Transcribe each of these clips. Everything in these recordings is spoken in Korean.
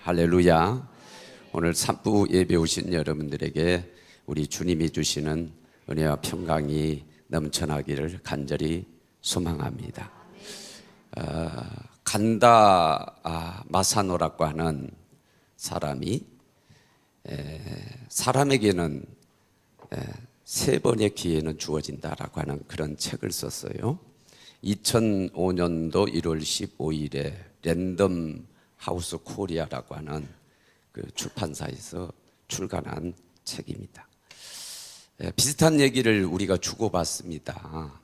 할렐루야. 오늘 산부 예배 오신 여러분들에게 우리 주님이 주시는 은혜와 평강이 넘쳐나기를 간절히 소망합니다. 간다 마사노라고 하는 사람이 사람에게는 세 번의 기회는 주어진다라고 하는 그런 책을 썼어요. 2005년도 1월 15일에 랜덤 하우스 코리아라고 하는 그 출판사에서 출간한 책입니다. 비슷한 얘기를 우리가 주고받습니다.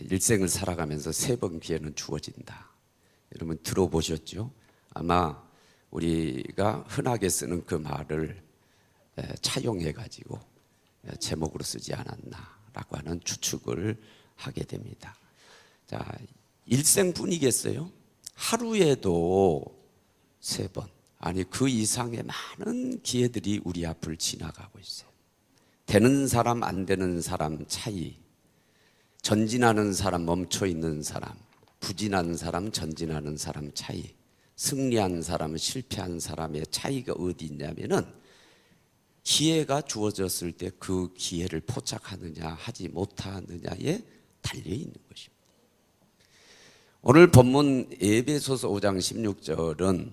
일생을 살아가면서 세 번 기회는 주어진다. 여러분 들어보셨죠? 아마 우리가 흔하게 쓰는 그 말을 차용해 가지고 제목으로 쓰지 않았나라고 하는 추측을 하게 됩니다. 자, 일생뿐이겠어요? 하루에도 세 번, 아니 그 이상의 많은 기회들이 우리 앞을 지나가고 있어요. 되는 사람 안 되는 사람 차이, 전진하는 사람 멈춰 있는 사람, 부진한 사람 전진하는 사람 차이, 승리한 사람 실패한 사람의 차이가 어디 있냐면은 기회가 주어졌을 때 그 기회를 포착하느냐 하지 못하느냐에 달려 있는 것입니다. 오늘 본문 에베소서 5장 16절은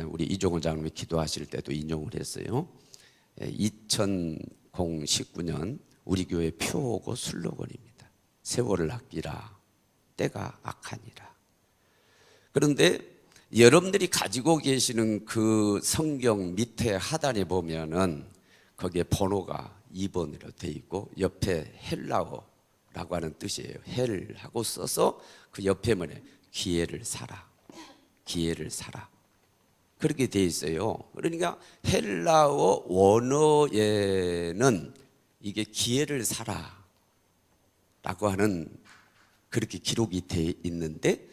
우리 이종훈 장로님이 기도하실 때도 인용을 했어요. 2019년 우리 교회 표어고 슬로건입니다. 세월을 아끼라, 때가 악하니라. 그런데 여러분들이 가지고 계시는 그 성경 밑에 하단에 보면은 거기에 번호가 2번으로 되어 있고 옆에 헬라어라고 하는 뜻이에요. 헬하고 써서 그 옆에 뭐냐, 기회를 사라, 기회를 사라, 그렇게 되어 있어요. 그러니까 헬라어 원어에는 이게 기회를 사라 라고 하는 그렇게 기록이 되어 있는데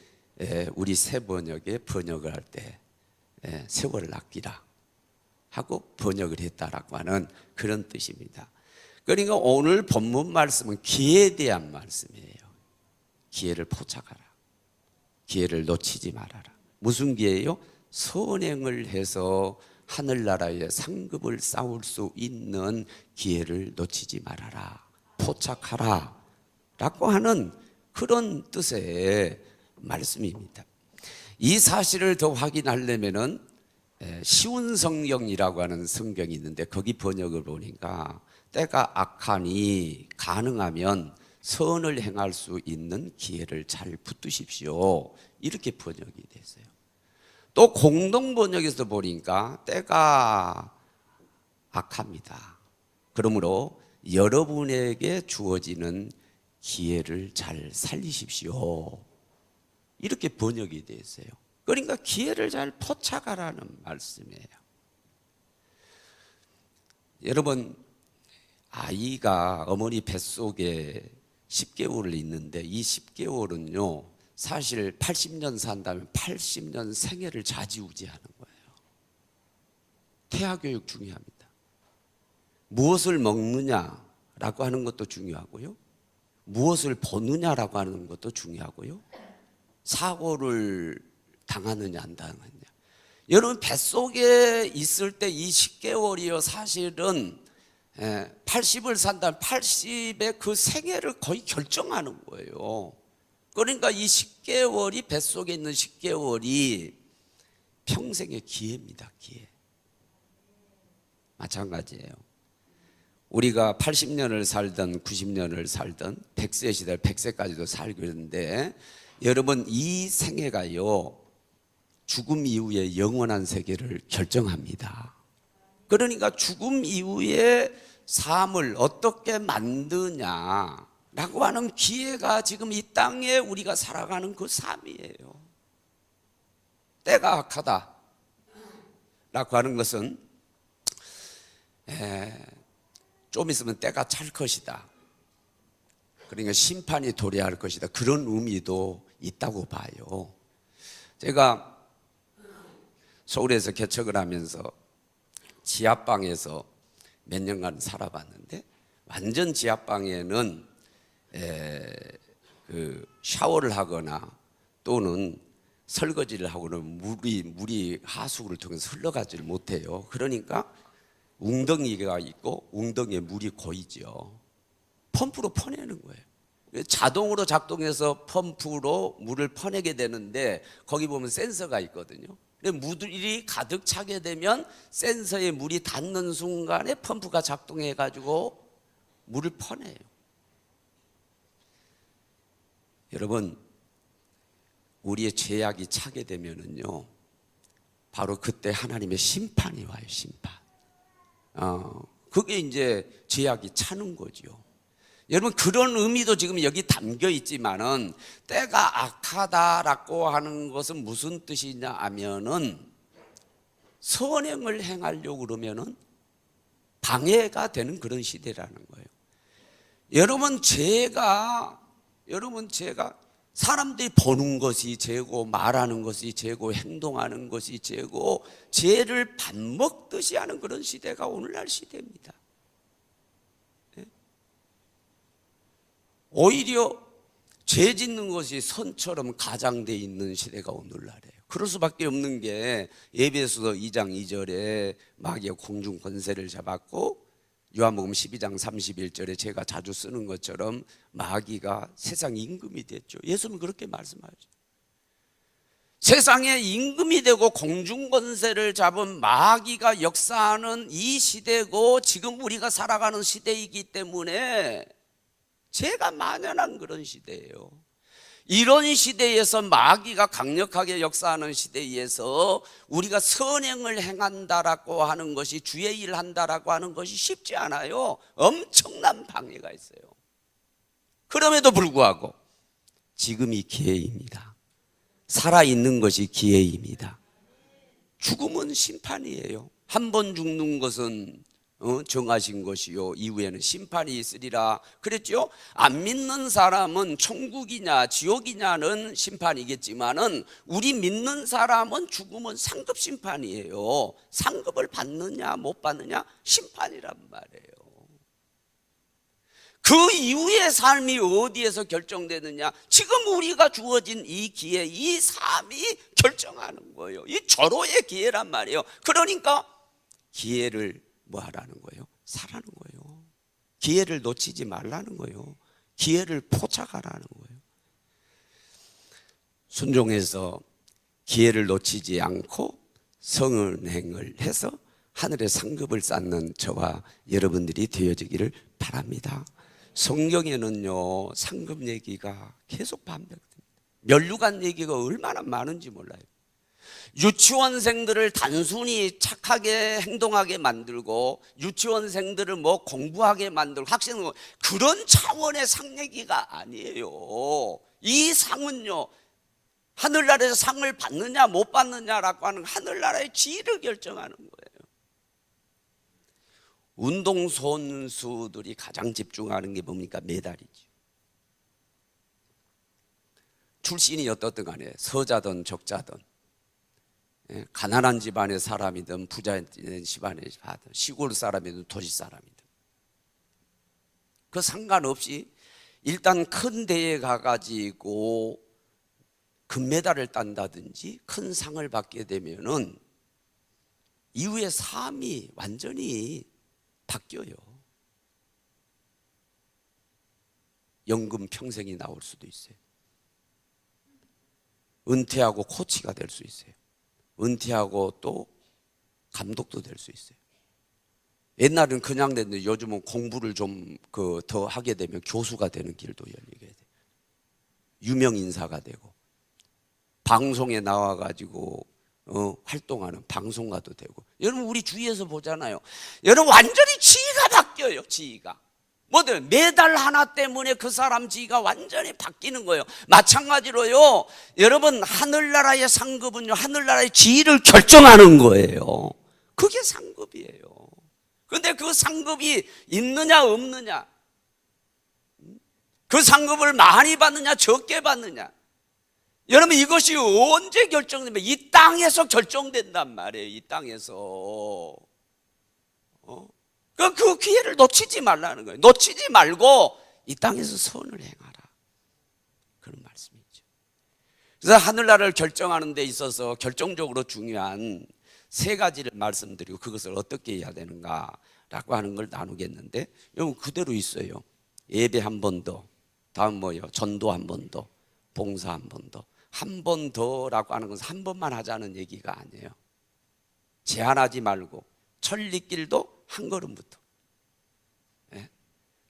우리 새 번역에 번역을 할 때 세월을 아끼라 하고 번역을 했다라고 하는 그런 뜻입니다. 그러니까 오늘 본문 말씀은 기회에 대한 말씀이에요. 기회를 포착하라, 기회를 놓치지 말아라. 무슨 기회예요? 선행을 해서 하늘나라의 상급을 쌓을 수 있는 기회를 놓치지 말아라, 포착하라 라고 하는 그런 뜻의 말씀입니다. 이 사실을 더 확인하려면은 쉬운 성경이라고 하는 성경이 있는데 거기 번역을 보니까 때가 악하니 가능하면 선을 행할 수 있는 기회를 잘 붙드십시오, 이렇게 번역이 됐어요. 또 공동 번역에서 보니까 때가 악합니다. 그러므로 여러분에게 주어지는 기회를 잘 살리십시오, 이렇게 번역이 됐어요. 그러니까 기회를 잘 포착하라는 말씀이에요. 여러분, 아이가 어머니 뱃속에 10개월을 있는데 이 10개월은요 사실 80년 산다면 80년 생애를 좌지우지하는 거예요. 태아교육 중요합니다. 무엇을 먹느냐라고 하는 것도 중요하고요, 무엇을 보느냐라고 하는 것도 중요하고요, 사고를 당하느냐 안 당하느냐. 여러분 뱃속에 있을 때 이 10개월이요 사실은 80을 산다면 80의 그 생애를 거의 결정하는 거예요. 그러니까 이 10개월이 뱃속에 있는 10개월이 평생의 기회입니다. 기회. 마찬가지예요. 우리가 80년을 살든 90년을 살든 100세 시대 100세까지도 살고 있는데 여러분 이 생애가요 죽음 이후에 영원한 세계를 결정합니다. 그러니까 죽음 이후에 삶을 어떻게 만드냐라고 하는 기회가 지금 이 땅에 우리가 살아가는 그 삶이에요. 때가 악하다 라고 하는 것은 좀 있으면 때가 찰 것이다, 그러니까 심판이 도래할 것이다, 그런 의미도 있다고 봐요. 제가 서울에서 개척을 하면서 지하방에서 몇 년간 살아봤는데 완전 지하방에는 그 샤워를 하거나 또는 설거지를 하고는 물이 하수구를 통해서 흘러가지를 못해요. 그러니까 웅덩이가 있고 웅덩이에 물이 고이죠. 펌프로 퍼내는 거예요. 자동으로 작동해서 펌프로 물을 퍼내게 되는데 거기 보면 센서가 있거든요. 물이 가득 차게 되면 센서에 물이 닿는 순간에 펌프가 작동해 가지고 물을 퍼내요. 여러분, 우리의 죄악이 차게 되면은요, 바로 그때 하나님의 심판이 와요. 심판. 그게 이제 죄악이 차는 거죠. 여러분, 그런 의미도 지금 여기 담겨 있지만은 때가 악하다라고 하는 것은 무슨 뜻이냐 하면은 선행을 행하려고 그러면은 방해가 되는 그런 시대라는 거예요. 여러분, 제가 사람들이 보는 것이 죄고 말하는 것이 죄고 행동하는 것이 죄고 죄를 밥 먹듯이 하는 그런 시대가 오늘날 시대입니다. 오히려 죄 짓는 것이 선처럼 가장되어 있는 시대가 오늘날이에요. 그럴 수밖에 없는 게 에베소서 2장 2절에 마귀가 공중 권세를 잡았고 요한복음 12장 31절에 제가 자주 쓰는 것처럼 마귀가 세상 임금이 됐죠. 예수님은 그렇게 말씀하죠. 세상에 임금이 되고 공중 권세를 잡은 마귀가 역사하는 이 시대고 지금 우리가 살아가는 시대이기 때문에 죄가 만연한 그런 시대예요. 이런 시대에서 마귀가 강력하게 역사하는 시대에서 우리가 선행을 행한다라고 하는 것이 주의 일을 한다라고 하는 것이 쉽지 않아요. 엄청난 방해가 있어요. 그럼에도 불구하고 지금이 기회입니다. 살아있는 것이 기회입니다. 죽음은 심판이에요. 한 번 죽는 것은 정하신 것이요 이후에는 심판이 있으리라 그랬죠. 안 믿는 사람은 천국이냐 지옥이냐는 심판이겠지만은 우리 믿는 사람은 죽음은 상급 심판이에요. 상급을 받느냐 못 받느냐 심판이란 말이에요. 그 이후의 삶이 어디에서 결정되느냐, 지금 우리가 주어진 이 기회, 이 삶이 결정하는 거예요. 이 절호의 기회란 말이에요. 그러니까 기회를 뭐 하라는 거예요? 사라는 거예요. 기회를 놓치지 말라는 거예요. 기회를 포착하라는 거예요. 순종해서 기회를 놓치지 않고 성은행을 해서 하늘의 상급을 쌓는 저와 여러분들이 되어지기를 바랍니다. 성경에는요 상급 얘기가 계속 반복됩니다. 면류관 얘기가 얼마나 많은지 몰라요. 유치원생들을 단순히 착하게 행동하게 만들고 유치원생들을 뭐 공부하게 만들고 학생 그런 차원의 상 얘기가 아니에요. 이 상은요 하늘나라에서 상을 받느냐 못 받느냐라고 하는 하늘나라의 지위를 결정하는 거예요. 운동선수들이 가장 집중하는 게 뭡니까? 메달이죠. 출신이 어떻든 간에 서자든 적자든 가난한 집안의 사람이든 부자 집안의 사람이든 시골 사람이든 도시 사람이든 그 상관없이 일단 큰 대회에 가가지고 금메달을 딴다든지 큰 상을 받게 되면은 이후의 삶이 완전히 바뀌어요. 연금 평생이 나올 수도 있어요. 은퇴하고 코치가 될 수 있어요. 은퇴하고 또 감독도 될 수 있어요. 옛날은 그냥 됐는데 요즘은 공부를 좀 더 하게 되면 교수가 되는 길도 열리게 돼요. 유명 인사가 되고 방송에 나와가지고 활동하는 방송가도 되고. 여러분 우리 주위에서 보잖아요. 여러분 완전히 지위가 바뀌어요. 지위가 뭐들 메달 하나 때문에 그 사람 지위가 완전히 바뀌는 거예요. 마찬가지로요 여러분 하늘나라의 상급은요 하늘나라의 지위를 결정하는 거예요. 그게 상급이에요. 그런데 그 상급이 있느냐 없느냐, 그 상급을 많이 받느냐 적게 받느냐, 여러분 이것이 언제 결정되면 이 땅에서 결정된단 말이에요. 이 땅에서 그 기회를 놓치지 말라는 거예요. 놓치지 말고 이 땅에서 선을 행하라, 그런 말씀이죠. 그래서 하늘나라를 결정하는 데 있어서 결정적으로 중요한 세 가지를 말씀드리고 그것을 어떻게 해야 되는가라고 하는 걸 나누겠는데, 여러분 그대로 있어요. 예배 한 번 더, 다음 뭐요? 전도 한 번 더, 봉사 한 번 더. 한 번 더라고 하는 것은 한 번만 하자는 얘기가 아니에요. 제한하지 말고 천리길도 한 걸음부터.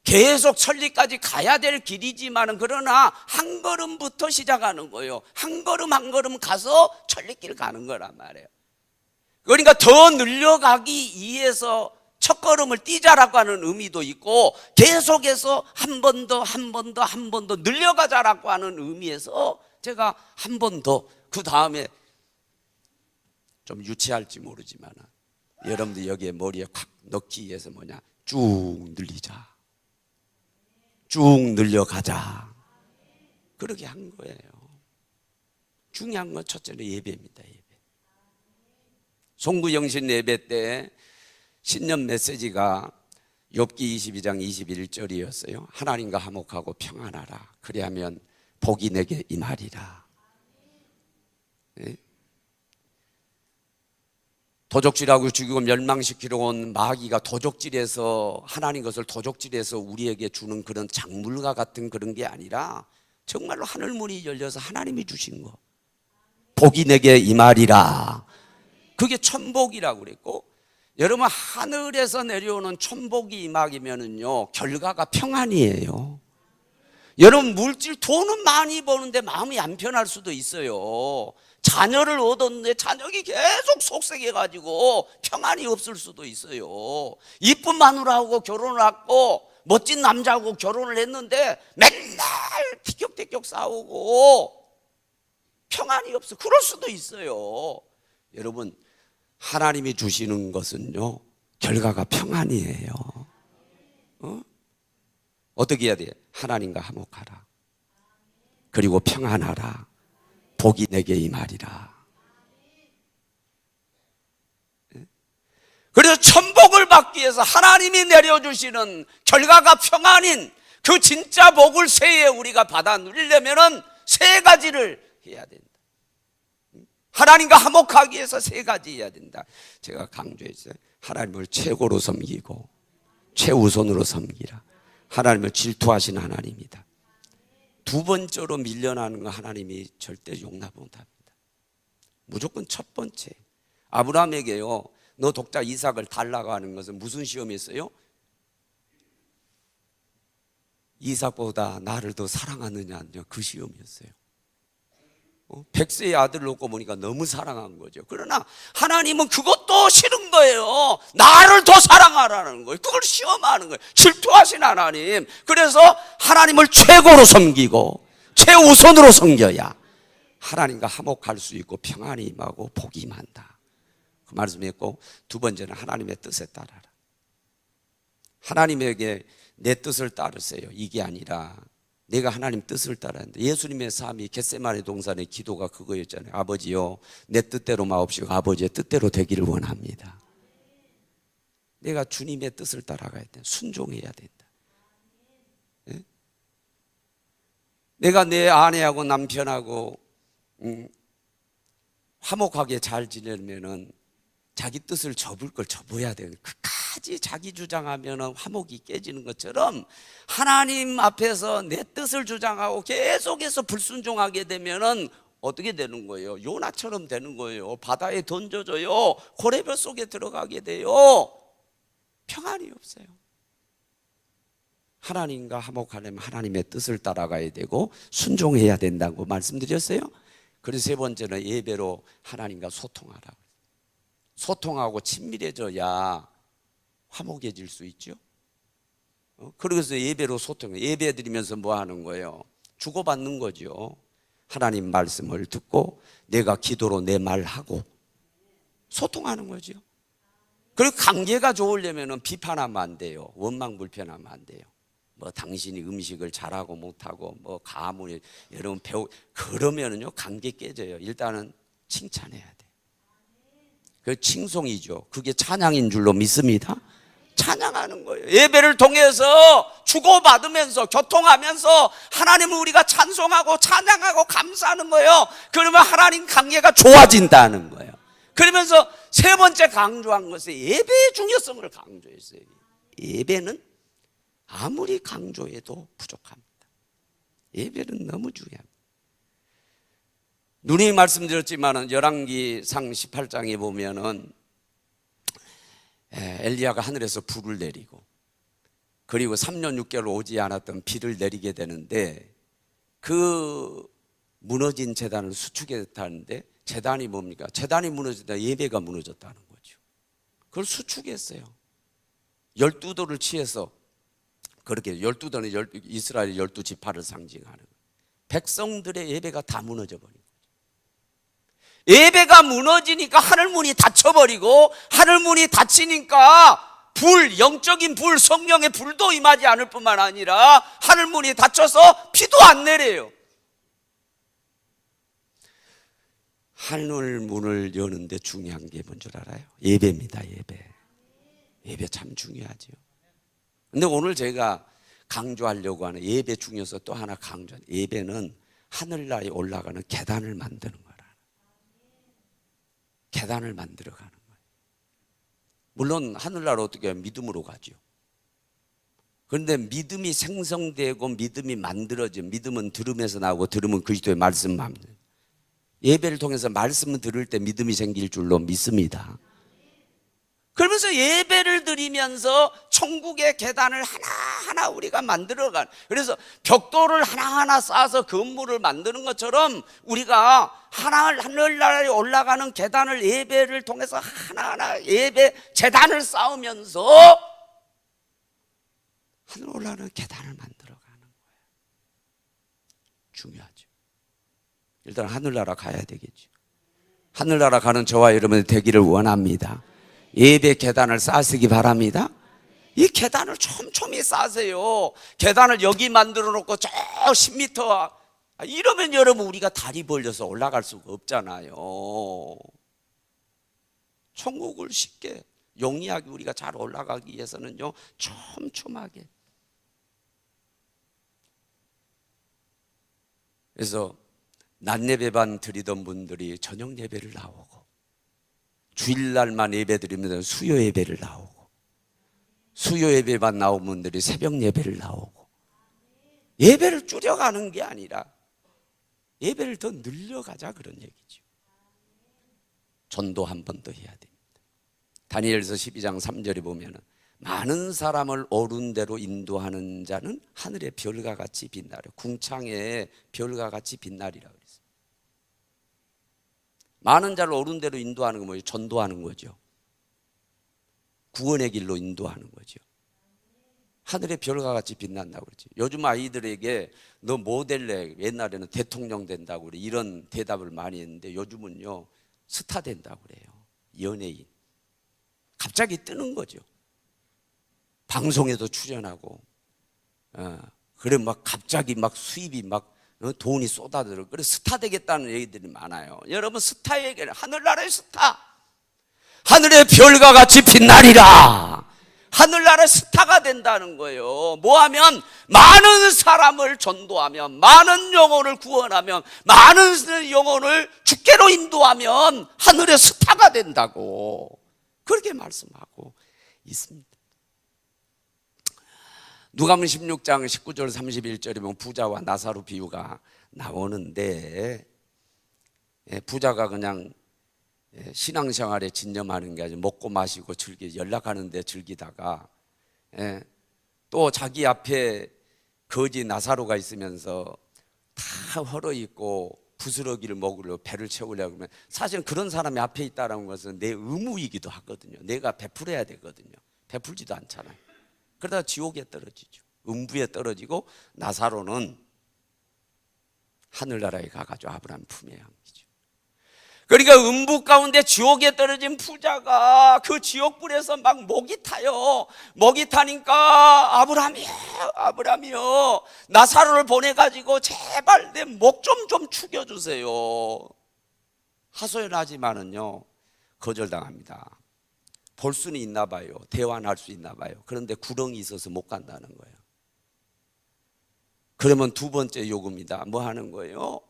계속 천리까지 가야 될 길이지만은 그러나 한 걸음부터 시작하는 거예요. 한 걸음 한 걸음 가서 천리길 가는 거란 말이에요. 그러니까 더 늘려가기 위해서 첫 걸음을 띄자라고 하는 의미도 있고, 계속해서 한 번 더, 한 번 더, 한 번 더 늘려가자라고 하는 의미에서 제가 한 번 더, 그 다음에 좀 유치할지 모르지만 여러분들 여기에 머리에 콱 넣기 위해서 뭐냐, 쭉 늘리자, 쭉 늘려가자, 그렇게 한 거예요. 중요한 건 첫째는 예배입니다. 예배. 송구영신 예배 때 신년 메시지가 욥기 22장 21절이었어요. 하나님과 화목하고 평안하라, 그리하면 복이 내게 임하리라. 네? 도적질하고 죽이고 멸망시키러 온 마귀가 도적질해서, 하나님 것을 도적질해서 우리에게 주는 그런 작물과 같은 그런 게 아니라 정말로 하늘문이 열려서 하나님이 주신 거, 복이 내게 임하리라. 그게 천복이라고 그랬고, 여러분 하늘에서 내려오는 천복이 임하기면은요, 결과가 평안이에요. 여러분 물질, 돈은 많이 버는데 마음이 안 편할 수도 있어요. 자녀를 얻었는데 자녀가 계속 속색해가지고 평안이 없을 수도 있어요. 이쁜 마누라하고 결혼을 하고 멋진 남자하고 결혼을 했는데 맨날 티격태격 싸우고 평안이 없어, 그럴 수도 있어요. 여러분 하나님이 주시는 것은요, 결과가 평안이에요. 어떻게 해야 돼? 하나님과 화목하라, 그리고 평안하라, 복이 내게 임하리라. 그래서 천복을 받기 위해서 하나님이 내려주시는 결과가 평안인 그 진짜 복을 새해 우리가 받아 누리려면 세 가지를 해야 된다. 하나님과 화목하기 위해서 세 가지 해야 된다. 제가 강조했어요. 하나님을 최고로 섬기고 최우선으로 섬기라. 하나님을 질투하신 하나님이다. 두 번째로 밀려나는 거 하나님이 절대 용납 못합니다. 무조건 첫 번째. 아브라함에게요, 너 독자 이삭을 달라고 하는 것은 무슨 시험이었어요? 이삭보다 나를 더 사랑하느냐, 그 시험이었어요. 100세의 아들을 놓고 보니까 너무 사랑한 거죠. 그러나 하나님은 그것도 싫은 거예요. 나를 더 사랑하라는 거예요. 그걸 시험하는 거예요. 질투하신 하나님. 그래서 하나님을 최고로 섬기고 최우선으로 섬겨야 하나님과 화목할 수 있고 평안이 임하고 복이 임한다. 그 말씀했고, 두 번째는 하나님의 뜻에 따라라. 하나님에게 내 뜻을 따르세요, 이게 아니라 내가 하나님 뜻을 따라야 한다. 예수님의 삶이 겟세마네 동산의 기도가 그거였잖아요. 아버지요, 내 뜻대로 마옵시고 아버지의 뜻대로 되기를 원합니다. 내가 주님의 뜻을 따라가야 돼. 순종해야 된다. 네? 내가 내 아내하고 남편하고 화목하게 잘 지내려면은 자기 뜻을 접을 걸 접어야 돼요. 끝까지 자기 주장하면 화목이 깨지는 것처럼 하나님 앞에서 내 뜻을 주장하고 계속해서 불순종하게 되면 어떻게 되는 거예요? 요나처럼 되는 거예요. 바다에 던져져요. 고래별 속에 들어가게 돼요. 평안이 없어요. 하나님과 화목하려면 하나님의 뜻을 따라가야 되고 순종해야 된다고 말씀드렸어요. 그래서 세 번째는 예배로 하나님과 소통하라고. 소통하고 친밀해져야 화목해질 수 있죠. 그래서 예배로 소통해. 예배 드리면서 뭐 하는 거예요? 주고받는 거죠. 하나님 말씀을 듣고 내가 기도로 내 말하고 소통하는 거죠. 그리고 관계가 좋으려면 비판하면 안 돼요. 원망불편하면 안 돼요. 뭐 당신이 음식을 잘하고 못하고 뭐 가문이 여러분 배우, 그러면은요 관계 깨져요. 일단은 칭찬해야 돼. 그 칭송이죠. 그게 찬양인 줄로 믿습니다. 찬양하는 거예요. 예배를 통해서 주고받으면서 교통하면서 하나님을 우리가 찬송하고 찬양하고 감사하는 거예요. 그러면 하나님 관계가 좋아진다는 거예요. 그러면서 세 번째 강조한 것은 예배의 중요성을 강조했어요. 예배는 아무리 강조해도 부족합니다. 예배는 너무 중요합니다. 누님이 말씀드렸지만 열왕기상 18장에 보면은 엘리야가 하늘에서 불을 내리고 그리고 3년 6개월 오지 않았던 비를 내리게 되는데 그 무너진 제단을 수축했다는데 제단이 뭡니까? 제단이 무너졌다, 예배가 무너졌다는 거죠. 그걸 수축했어요. 12도를 취해서 그렇게 12도는 이스라엘 12지파를 상징하는 거예요. 백성들의 예배가 다 무너져 버린 거예요. 예배가 무너지니까 하늘문이 닫혀버리고 하늘문이 닫히니까 영적인 불, 성령의 불도 임하지 않을 뿐만 아니라 하늘문이 닫혀서 비도 안 내려요. 하늘문을 여는데 중요한 게 뭔 줄 알아요? 예배입니다. 예배 참 중요하죠. 근데 오늘 제가 강조하려고 하는 예배 중에서 또 하나 강조한 예배는 하늘나라에 올라가는 계단을 만드는 거라. 계단을 만들어 가는 거예요. 물론 하늘나라 어떻게 해요? 믿음으로 가죠. 그런데 믿음이 생성되고 믿음이 만들어진, 믿음은 들음에서 나오고 들음은 그리스도의 말씀만. 예배를 통해서 말씀을 들을 때 믿음이 생길 줄로 믿습니다. 그러면서 예배를 드리면서 천국의 계단을 하나하나 우리가 만들어가는, 그래서 벽돌을 하나하나 쌓아서 건물을 만드는 것처럼 우리가 하늘나라에 올라가는 계단을 예배를 통해서 하나하나 예배 재단을 쌓으면서 하늘 올라가는 계단을 만들어가는 거예요. 중요하죠. 일단 하늘나라 가야 되겠죠. 하늘나라 가는 저와 여러분이 되기를 원합니다. 예배 계단을 쌓으시기 바랍니다. 이 계단을 촘촘히 쌓으세요. 계단을 여기 만들어 놓고 저 10m 이러면 여러분 우리가 다리 벌려서 올라갈 수가 없잖아요. 천국을 쉽게 용이하게 우리가 잘 올라가기 위해서는요, 촘촘하게. 그래서 낮 예배만 드리던 분들이 저녁 예배를 나오고, 주일날만 예배 드리면 수요 예배를 나오고, 수요 예배만 나온 분들이 새벽 예배를 나오고, 예배를 줄여가는 게 아니라 예배를 더 늘려가자, 그런 얘기죠. 전도 한 번 더 해야 됩니다. 다니엘서 12장 3절에 보면 많은 사람을 옳은 대로 인도하는 자는 하늘의 별과 같이 빛나려, 궁창의 별과 같이 빛나리라 그랬어요. 많은 자를 옳은 대로 인도하는 건 뭐예요? 전도하는 거죠. 구원의 길로 인도하는 거죠. 하늘의 별과 같이 빛난다고 그러지. 요즘 아이들에게 너 뭐 될래? 옛날에는 대통령 된다고 그래, 이런 대답을 많이 했는데 요즘은요, 스타 된다고 그래요. 연예인. 갑자기 뜨는 거죠. 방송에도 출연하고, 그래 막 갑자기 막 수입이 막 돈이 쏟아들어. 그래 스타 되겠다는 얘기들이 많아요. 여러분, 스타 얘기를, 하늘나라의 스타, 하늘의 별과 같이 빛나리라. 하늘나라의 스타가 된다는 거예요. 뭐하면? 많은 사람을 전도하면, 많은 영혼을 구원하면, 많은 영혼을 주께로 인도하면 하늘의 스타가 된다고 그렇게 말씀하고 있습니다. 누가복음 16장 19절 31절에 보면 부자와 나사로 비유가 나오는데, 부자가 그냥 신앙생활에 진념하는 게 아니라 먹고 마시고 연락하는데 즐기다가, 또 자기 앞에 거지 나사로가 있으면서 다 헐어있고 부스러기를 먹으려고 배를 채우려고 하면, 사실은 그런 사람이 앞에 있다는 것은 내 의무이기도 하거든요. 내가 베풀어야 되거든요. 베풀지도 않잖아요. 그러다 지옥에 떨어지죠. 음부에 떨어지고, 나사로는 하늘나라에 가가지고 아브라함 품에 안기죠. 그러니까 음부 가운데 지옥에 떨어진 부자가 그 지옥불에서 막 목이 타요. 목이 타니까 아브라함이요, 나사로를 보내가지고 제발 내 목 좀 죽여주세요. 하소연하지만은요, 거절당합니다. 볼 수는 있나 봐요. 대화는 할 수 있나 봐요. 그런데 구렁이 있어서 못 간다는 거예요. 그러면 두 번째 요구입니다. 뭐 하는 거예요?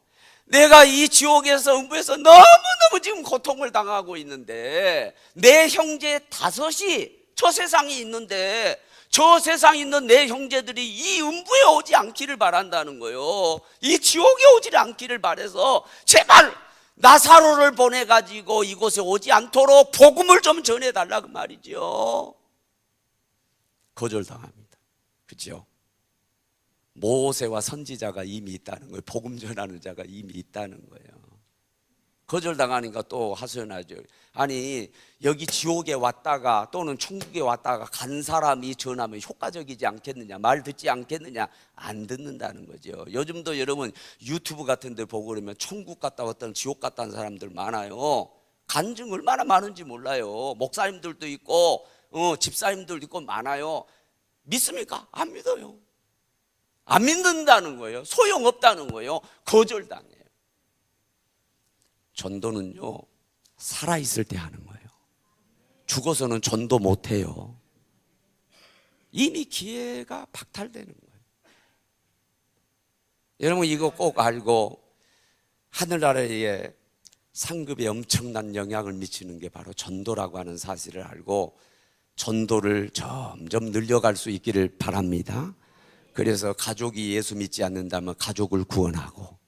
내가 이 지옥에서 음부에서 너무너무 지금 고통을 당하고 있는데 내 형제 다섯이 저 세상에 있는데 저 세상에 있는 내 형제들이 이 음부에 오지 않기를 바란다는 거예요. 이 지옥에 오지 않기를 바라서 제발 나사로를 보내가지고 이곳에 오지 않도록 복음을 좀 전해달라고 말이죠. 거절당합니다. 그렇죠? 모세와 선지자가 이미 있다는 거예요. 복음 전하는 자가 이미 있다는 거예요. 거절당하니까 또 하소연하죠. 아니 여기 지옥에 왔다가 또는 천국에 왔다가 간 사람이 전하면 효과적이지 않겠느냐, 말 듣지 않겠느냐, 안 듣는다는 거죠. 요즘도 여러분 유튜브 같은 데 보고 그러면 천국 갔다 왔다는 지옥 갔다 온 사람들 많아요. 간증 얼마나 많은지 몰라요. 목사님들도 있고 집사님들도 있고 많아요. 믿습니까? 안 믿어요. 안 믿는다는 거예요. 소용없다는 거예요. 거절당해요. 전도는요 살아있을 때 하는 거예요. 죽어서는 전도 못해요. 이미 기회가 박탈되는 거예요. 여러분 이거 꼭 알고 하늘나라에 상급에 엄청난 영향을 미치는 게 바로 전도라고 하는 사실을 알고 전도를 점점 늘려갈 수 있기를 바랍니다. 그래서 가족이 예수 믿지 않는다면 가족을 구원하고,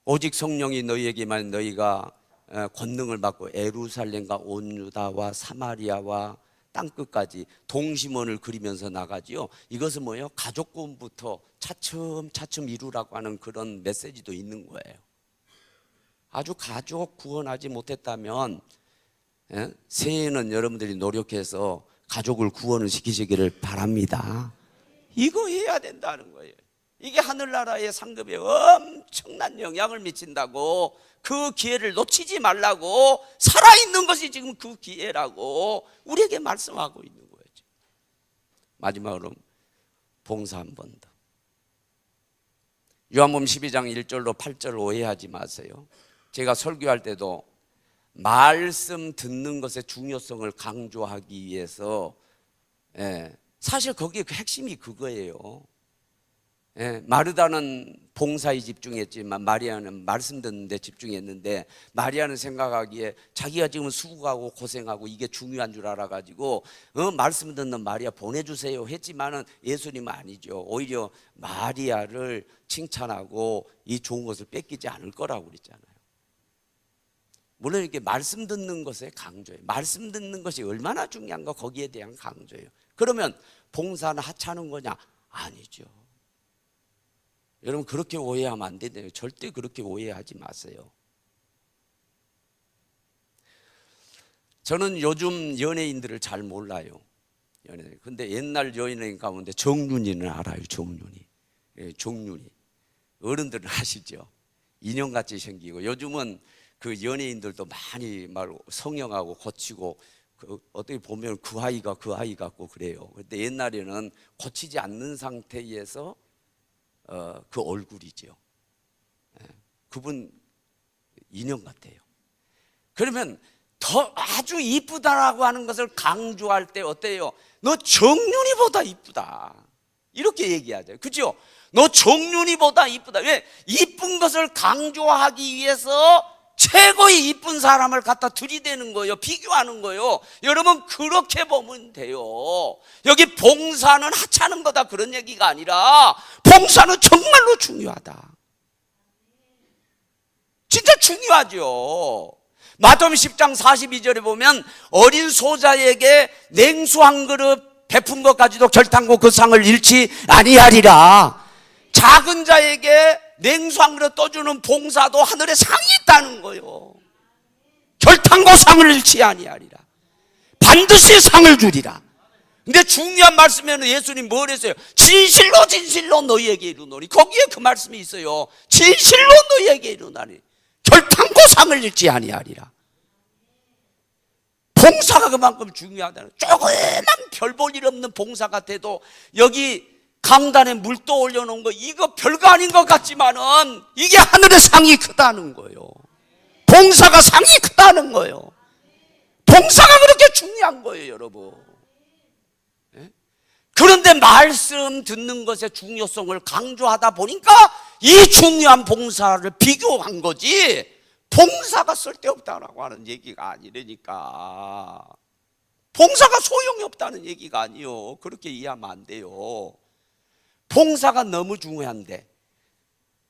오직 성령이 너희에게만 너희가 권능을 받고 에루살렘과 온 유다와 사마리아와 땅끝까지 동심원을 그리면서 나가지요. 이것은 뭐예요? 가족 구원부터 차츰차츰 이루라고 하는 그런 메시지도 있는 거예요. 아주 가족 구원하지 못했다면 새해에는 여러분들이 노력해서 가족을 구원을 시키시기를 바랍니다. 이거 해야 된다는 거예요. 이게 하늘나라의 상급에 엄청난 영향을 미친다고, 그 기회를 놓치지 말라고, 살아있는 것이 지금 그 기회라고 우리에게 말씀하고 있는 거죠. 마지막으로 봉사 한 번 더. 요한복음 12장 1절로 8절 오해하지 마세요. 제가 설교할 때도 말씀 듣는 것의 중요성을 강조하기 위해서, 사실 거기에 그 핵심이 그거예요. 마르다는 봉사에 집중했지만 마리아는 말씀 듣는 데 집중했는데, 마리아는 생각하기에 자기가 지금 수고하고 고생하고 이게 중요한 줄 알아가지고 말씀 듣는 마리아 보내주세요 했지만은 예수님은 아니죠. 오히려 마리아를 칭찬하고 이 좋은 것을 뺏기지 않을 거라고 그랬잖아요. 물론 이렇게 말씀 듣는 것에 강조해요. 말씀 듣는 것이 얼마나 중요한가, 거기에 대한 강조예요. 그러면 봉사는 하찮은 거냐? 아니죠. 여러분 그렇게 오해하면 안 되네요. 절대 그렇게 오해하지 마세요. 저는 요즘 연예인들을 잘 몰라요. 근데 옛날 연예인 가운데 정윤이는 알아요. 정윤이. 어른들은 아시죠? 인형같이 생기고, 요즘은 그 연예인들도 많이 말 성형하고 고치고, 어떻게 보면 그 아이가 그 아이 같고 그래요. 근데 옛날에는 고치지 않는 상태에서 그 얼굴이죠. 그분 인형 같아요. 그러면 더 아주 이쁘다라고 하는 것을 강조할 때 어때요? 너 정윤이보다 이쁘다, 이렇게 얘기하죠. 그죠? 너 정윤이보다 이쁘다. 왜? 이쁜 것을 강조하기 위해서 최고의 이쁜 사람을 갖다 들이대는 거예요. 비교하는 거예요. 여러분 그렇게 보면 돼요. 여기 봉사는 하찮은 거다 그런 얘기가 아니라 봉사는 정말로 중요하다. 진짜 중요하죠. 마태복음 10장 42절에 보면 어린 소자에게 냉수 한 그릇 베푼 것 가지도 결탄고 그 상을 잃지 아니하리라. 작은 자에게 냉수 한 그릇 떠주는 봉사도 하늘에 상이 있다는 거예요. 결탄고 상을 잃지 아니하리라. 반드시 상을 주리라. 근데 중요한 말씀에는 예수님 뭘 했어요? 진실로 진실로 너희에게 이르노니. 거기에 그 말씀이 있어요. 진실로 너희에게 이르노니 결탄고 상을 잃지 아니하리라. 봉사가 그만큼 중요하다는, 조그만 별 볼 일 없는 봉사 같아도 여기 강단에 물 떠올려 놓은 거 이거 별거 아닌 것 같지만은 이게 하늘의 상이 크다는 거예요. 봉사가 상이 크다는 거예요. 봉사가 그렇게 중요한 거예요, 여러분. 예? 그런데 말씀 듣는 것의 중요성을 강조하다 보니까 이 중요한 봉사를 비교한 거지, 봉사가 쓸데없다라고 하는 얘기가 아니라니까. 봉사가 소용이 없다는 얘기가 아니요. 그렇게 이해하면 안 돼요. 봉사가 너무 중요한데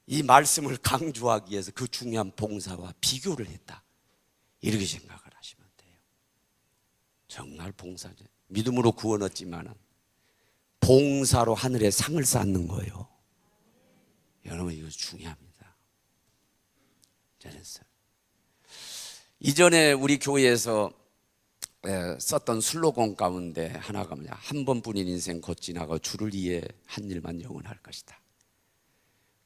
이 말씀을 강조하기 위해서 그 중요한 봉사와 비교를 했다, 이렇게 생각을 하시면 돼요. 정말 봉사죠. 믿음으로 구원 얻지만 봉사로 하늘에 상을 쌓는 거예요. 여러분, 이거 중요합니다. 잘했어요. 이전에 우리 교회에서 썼던 슬로건 가운데 하나가 뭐냐, 한 번뿐인 인생 곧 지나가 주를 위해 한 일만 영원할 것이다.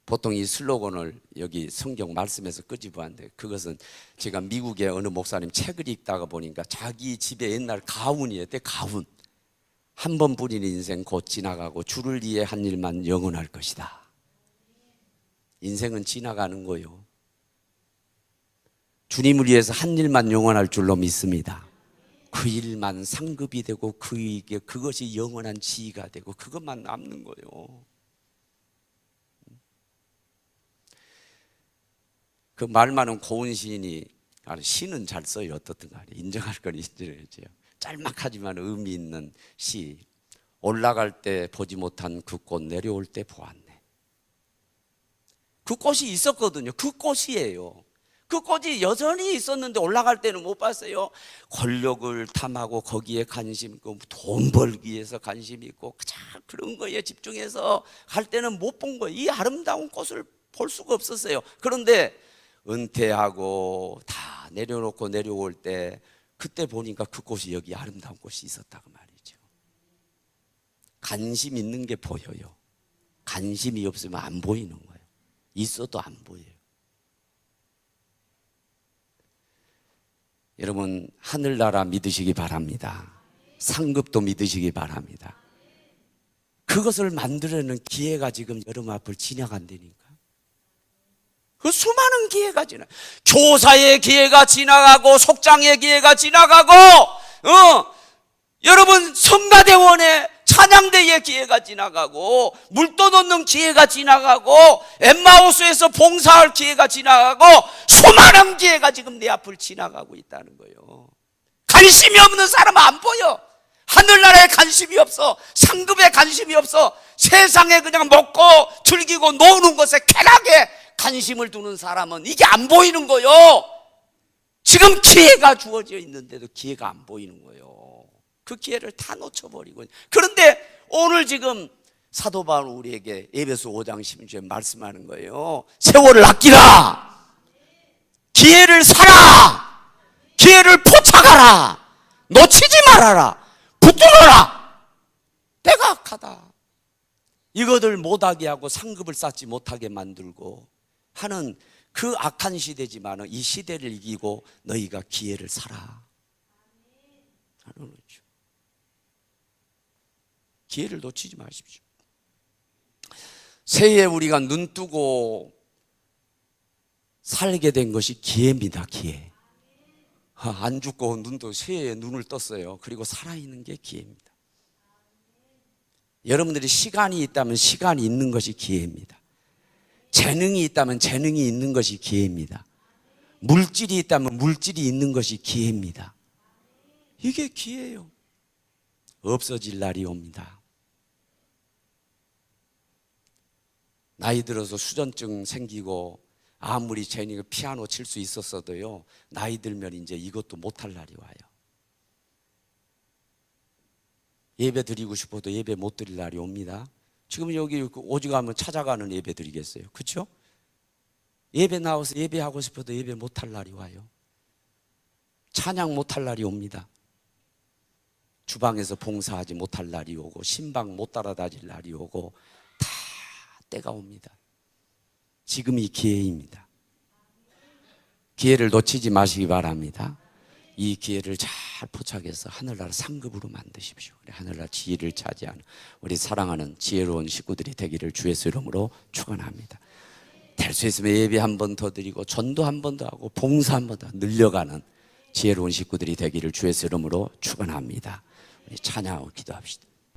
보통 이 슬로건을 여기 성경 말씀에서 끄집어왔는데, 그것은 제가 미국의 어느 목사님 책을 읽다가 보니까 자기 집에 옛날 가훈이었대. 가훈. 한 번뿐인 인생 곧 지나가고 주를 위해 한 일만 영원할 것이다. 인생은 지나가는 거요. 주님을 위해서 한 일만 영원할 줄로 믿습니다. 그 일만 상급이 되고 그것이 영원한 지위가 되고 그것만 남는 거예요. 그 말 많은 고운 시인이, 시는 잘 써요. 어떻든 간에 인정할 건 인정해야죠. 짤막하지만 의미 있는 시. 올라갈 때 보지 못한 그 꽃 내려올 때 보았네. 그 꽃이 있었거든요. 그 꽃이에요. 그 꽃이 여전히 있었는데 올라갈 때는 못 봤어요. 권력을 탐하고 거기에 관심 있고 돈 벌기 위해서 관심 있고 그런 거에 집중해서 갈 때는 못 본 거예요. 이 아름다운 꽃을 볼 수가 없었어요. 그런데 은퇴하고 다 내려놓고 내려올 때 그때 보니까 그 꽃이, 여기 아름다운 꽃이 있었다고 말이죠. 관심 있는 게 보여요. 관심이 없으면 안 보이는 거예요. 있어도 안 보여요. 여러분, 하늘나라 믿으시기 바랍니다. 상급도 믿으시기 바랍니다. 그것을 만들어내는 기회가 지금 여러분 앞을 지나간다니까. 그 수많은 기회가 지나, 교사의 기회가 지나가고 속장의 기회가 지나가고, 여러분 성가대원의 찬양대의 기회가 지나가고, 물도 넣는 기회가 지나가고, 엠마오스에서 봉사할 기회가 지나가고, 수많은 기회가 지금 내 앞을 지나가고 있다는 거예요. 관심이 없는 사람은 안 보여. 하늘나라에 관심이 없어. 상급에 관심이 없어. 세상에 그냥 먹고 즐기고 노는 것에 쾌락에 관심을 두는 사람은 이게 안 보이는 거예요. 지금 기회가 주어져 있는데도 기회가 안 보이는 거예요. 그 기회를 다 놓쳐버리고. 그런데 오늘 지금 사도 바울 우리에게 에베소 5장 16절에 말씀하는 거예요. 세월을 아끼라. 기회를 사라. 기회를 포착하라. 놓치지 말아라. 붙들어라. 때가 악하다. 이것을 못하게 하고 상급을 쌓지 못하게 만들고 하는 그 악한 시대지만 이 시대를 이기고 너희가 기회를 사라 하는 거죠. 기회를 놓치지 마십시오. 새해에 우리가 눈 뜨고 살게 된 것이 기회입니다. 기회. 안 죽고 눈도 새해에 눈을 떴어요. 그리고 살아있는 게 기회입니다. 여러분들이 시간이 있다면 시간이 있는 것이 기회입니다. 재능이 있다면 재능이 있는 것이 기회입니다. 물질이 있다면 물질이 있는 것이 기회입니다. 이게 기회예요. 없어질 날이 옵니다. 나이 들어서 수전증 생기고 아무리 재능이 피아노 칠 수 있었어도요, 나이 들면 이제 이것도 못할 날이 와요. 예배 드리고 싶어도 예배 못 드릴 날이 옵니다. 지금 여기 오직하면 찾아가는 예배 드리겠어요? 그렇죠? 예배 나와서 예배하고 싶어도 예배 못할 날이 와요. 찬양 못할 날이 옵니다. 주방에서 봉사하지 못할 날이 오고 신방 못 따라다닐 날이 오고 다 때가 옵니다. 지금이 기회입니다. 기회를 놓치지 마시기 바랍니다. 이 기회를 잘 포착해서 하늘나라 상급으로 만드십시오. 하늘나라 지위를 차지하는 우리 사랑하는 지혜로운 식구들이 되기를 주의 이름으로 축원합니다. 될 수 있으면 예배 한 번 더 드리고 전도 한 번 더 하고 봉사 한 번 더 늘려가는 지혜로운 식구들이 되기를 주의 이름으로 축원합니다. 우리 찬양하고 기도합시다.